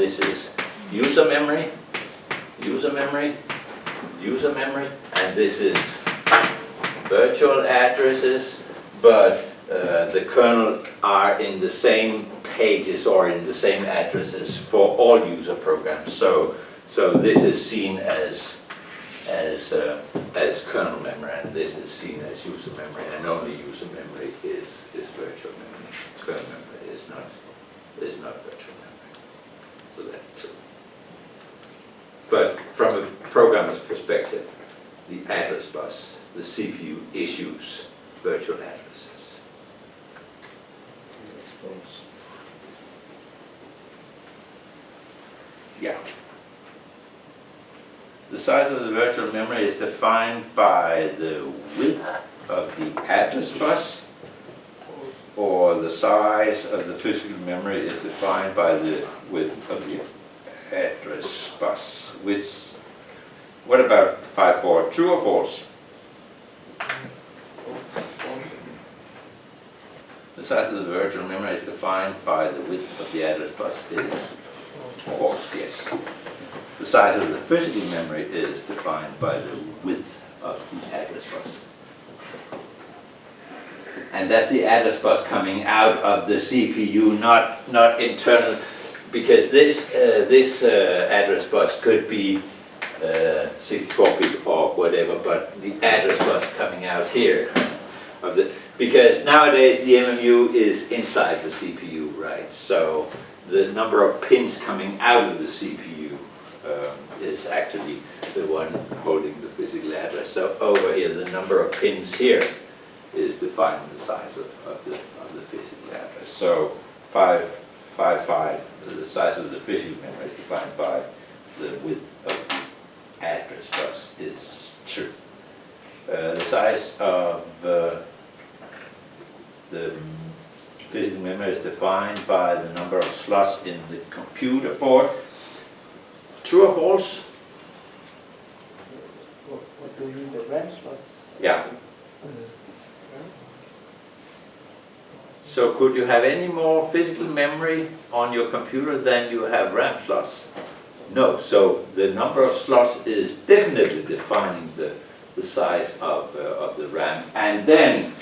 this is user memory, user memory, user memory, and this is virtual addresses, but the kernel are in the same pages or in the same addresses for all user programs. So this is seen as kernel memory, and this is seen as user memory, and only user memory is virtual memory. Kernel memory is not virtual memory. So that's true. But from a programmer's perspective, the address bus, the CPU issues virtual addresses. Yeah. The size of the virtual memory is defined by the width of the address bus, or the size of the physical memory is defined by the width of the address bus. What about 5.4? True or false? The size of the virtual memory is defined by the width of the address bus is false, yes. The size of the physical memory is defined by the width of the address bus. And that's the address bus coming out of the CPU, not internal, because this address bus could be 64-bit or whatever, but the address bus coming out here of the, because nowadays the MMU is inside the CPU, right? So the number of pins coming out of the CPU is actually the one holding the physical address. So over here, the number of pins here is defining the size of the physical address. So 5.5, the size of the physical memory is defined by the width of the address bus is true. The size of the physical memory is defined by the number of slots in the computer board. True or false? What do you mean, the RAM slots? Yeah. So could you have any more physical memory on your computer than you have RAM slots? No. So the number of slots is definitely defining the size of the RAM. And then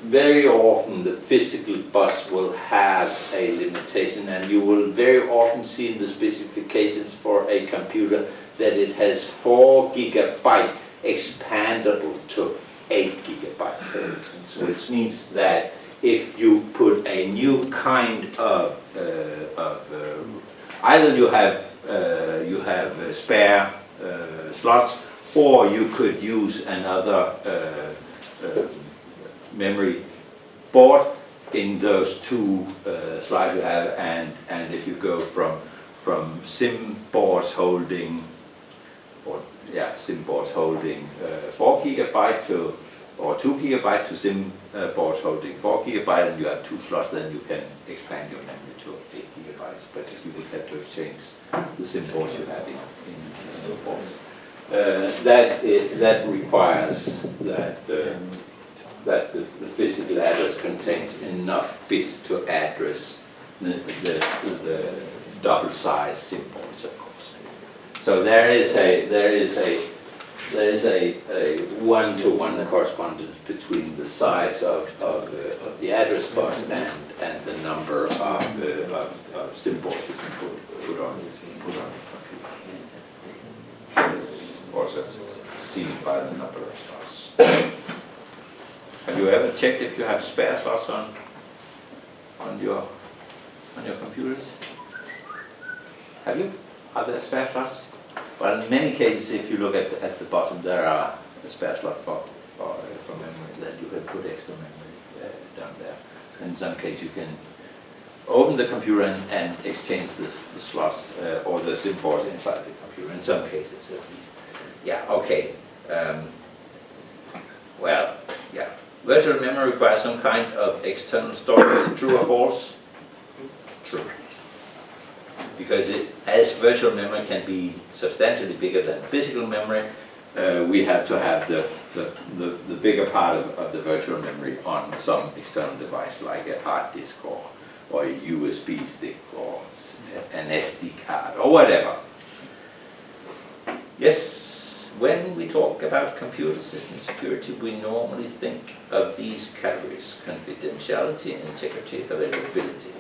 very often the physical bus will have a limitation, and you will very often see in the specifications for a computer that it has 4 GB expandable to 8 GB, for instance, which means that if you put a new kind of either you have spare slots, or you could use another memory board in those two slides you have, and if you go from SIM boards holding, SIM boards holding 4 GB to, or 2 GB to SIM boards holding 4 GB, and you have 2 slots, then you can expand your memory to 8 GB. But you would have to change the SIM boards you have in the boards. That requires that the physical address contains enough bits to address the double size SIM boards, of course. So there is a one-to-one correspondence between the size of the address bus and the number of SIM boards you can put on the computer. Of course, that's seen by the number of slots. Have you ever checked if you have spare slots on your computers? Have you? Are there spare slots? Well, in many cases, if you look at the bottom, there are a spare slot for memory that you can put extra memory down there. In some cases, you can open the computer and exchange the slots or the SIM ports inside the computer. In some cases, at least. Yeah. Okay. Well. Yeah. Virtual memory requires some kind of external storage. True or false? True. Because as virtual memory can be substantially bigger than physical memory, we have to have the bigger part of the virtual memory on some external device like a hard disk or a USB stick or an SD card or whatever. Yes, when we talk about computer system security, we normally think of these categories: confidentiality, integrity, availability.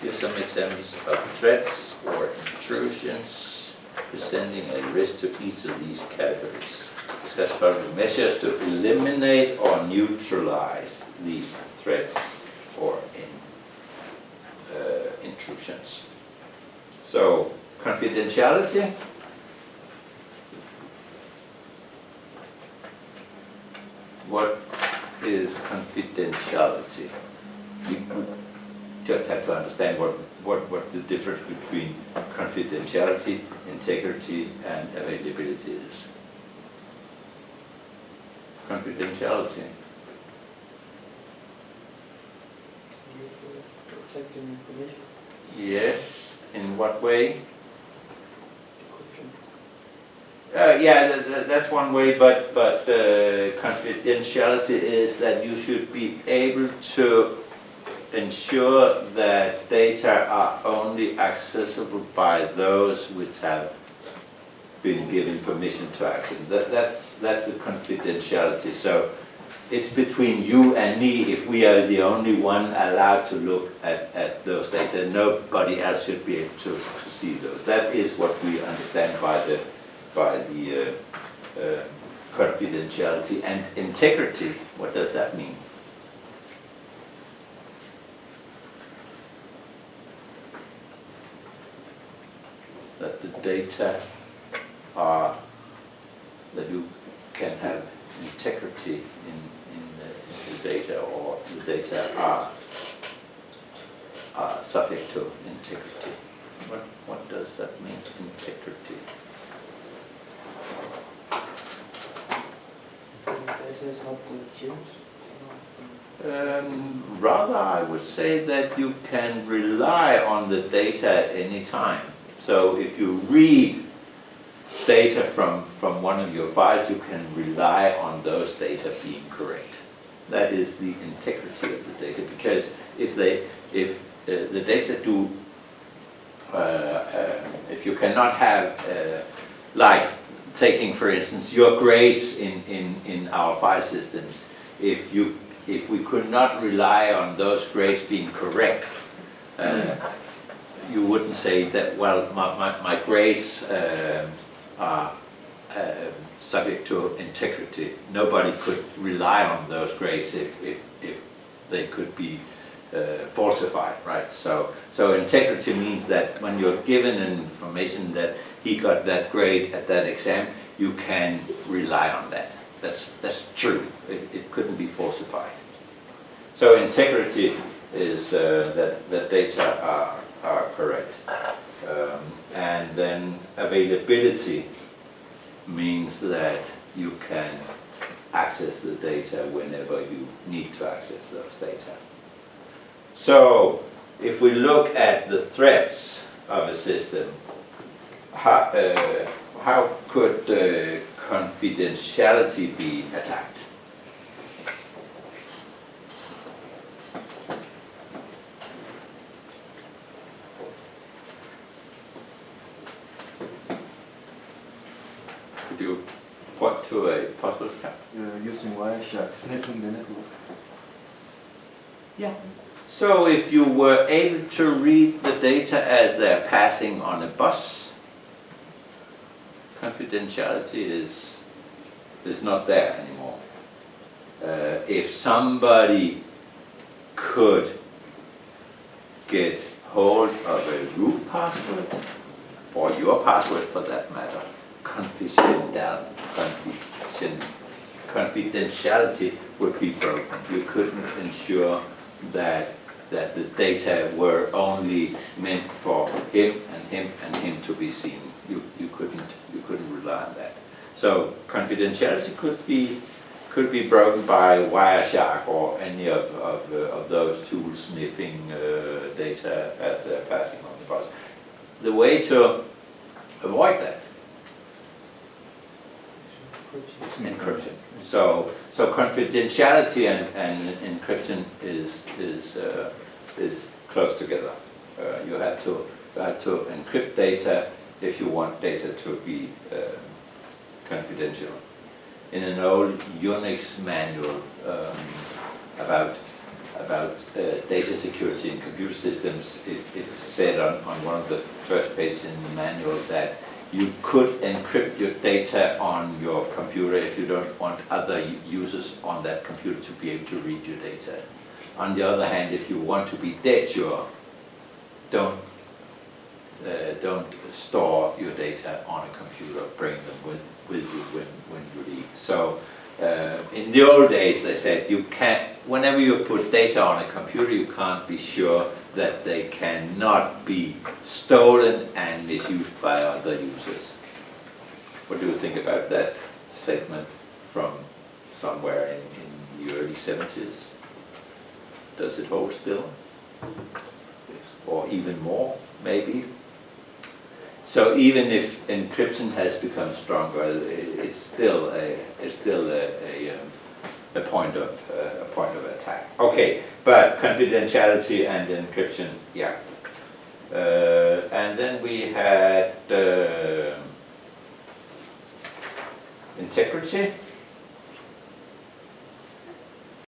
Here's some examples of threats or intrusions presenting a risk to each of these categories. Discuss possible measures to eliminate or neutralize these threats or intrusions. So, confidentiality. What is confidentiality? You just have to understand what the difference between confidentiality, integrity, and availability is. Confidentiality. Protecting information. Yes. In what way? Decryption. Yeah, that's one way, but confidentiality is that you should be able to ensure that data are only accessible by those which have been given permission to access. That's the confidentiality. So it's between you and me. If we are the only one allowed to look at those data, nobody else should be able to see those. That is what we understand by the confidentiality. And integrity, what does that mean? That the data are, that you can have integrity in the data, or the data are subject to integrity. What does that mean, integrity? Data is not changed. Rather, I would say that you can rely on the data at any time. So if you read data from one of your files, you can rely on those data being correct. That is the integrity of the data, because if the data do, if you cannot have, like taking for instance your grades in our file systems, if we could not rely on those grades being correct, you wouldn't say that, well, my grades are subject to integrity. Nobody could rely on those grades if they could be falsified, right? So integrity means that when you're given information that he got that grade at that exam, you can rely on that. That's true. It couldn't be falsified. So integrity is that data are correct. And then availability means that you can access the data whenever you need to access those data. So if we look at the threats of a system, how could confidentiality be attacked? Could you point to a possible attack? Using Wireshark, sniffing the network. Yeah. So if you were able to read the data as they're passing on a bus, confidentiality is not there anymore. If somebody could get hold of a root password, or your password for that matter, confidentiality would be broken. You couldn't ensure that the data were only meant for him and him to be seen. You couldn't rely on that. So confidentiality could be broken by Wireshark or any of those tools sniffing data as they're passing on the bus. The way to avoid that, encryption. So confidentiality and encryption is is close together. You have to encrypt data if you want data to be confidential. In an old Unix manual about data security in computer systems, it's said on one of the first pages in the manual that you could encrypt your data on your computer if you don't want other users on that computer to be able to read your data. On the other hand, if you want to be dead sure, don't store your data on a computer. Bring them with you when you leave. So in the old days, they said you can't. Whenever you put data on a computer, you can't be sure that they cannot be stolen and misused by other users. What do you think about that statement from somewhere in the early 70s? Does it hold still? Or even more, maybe? So even if encryption has become stronger, it's still a point of attack. Okay, but confidentiality and encryption, yeah. And then we had integrity.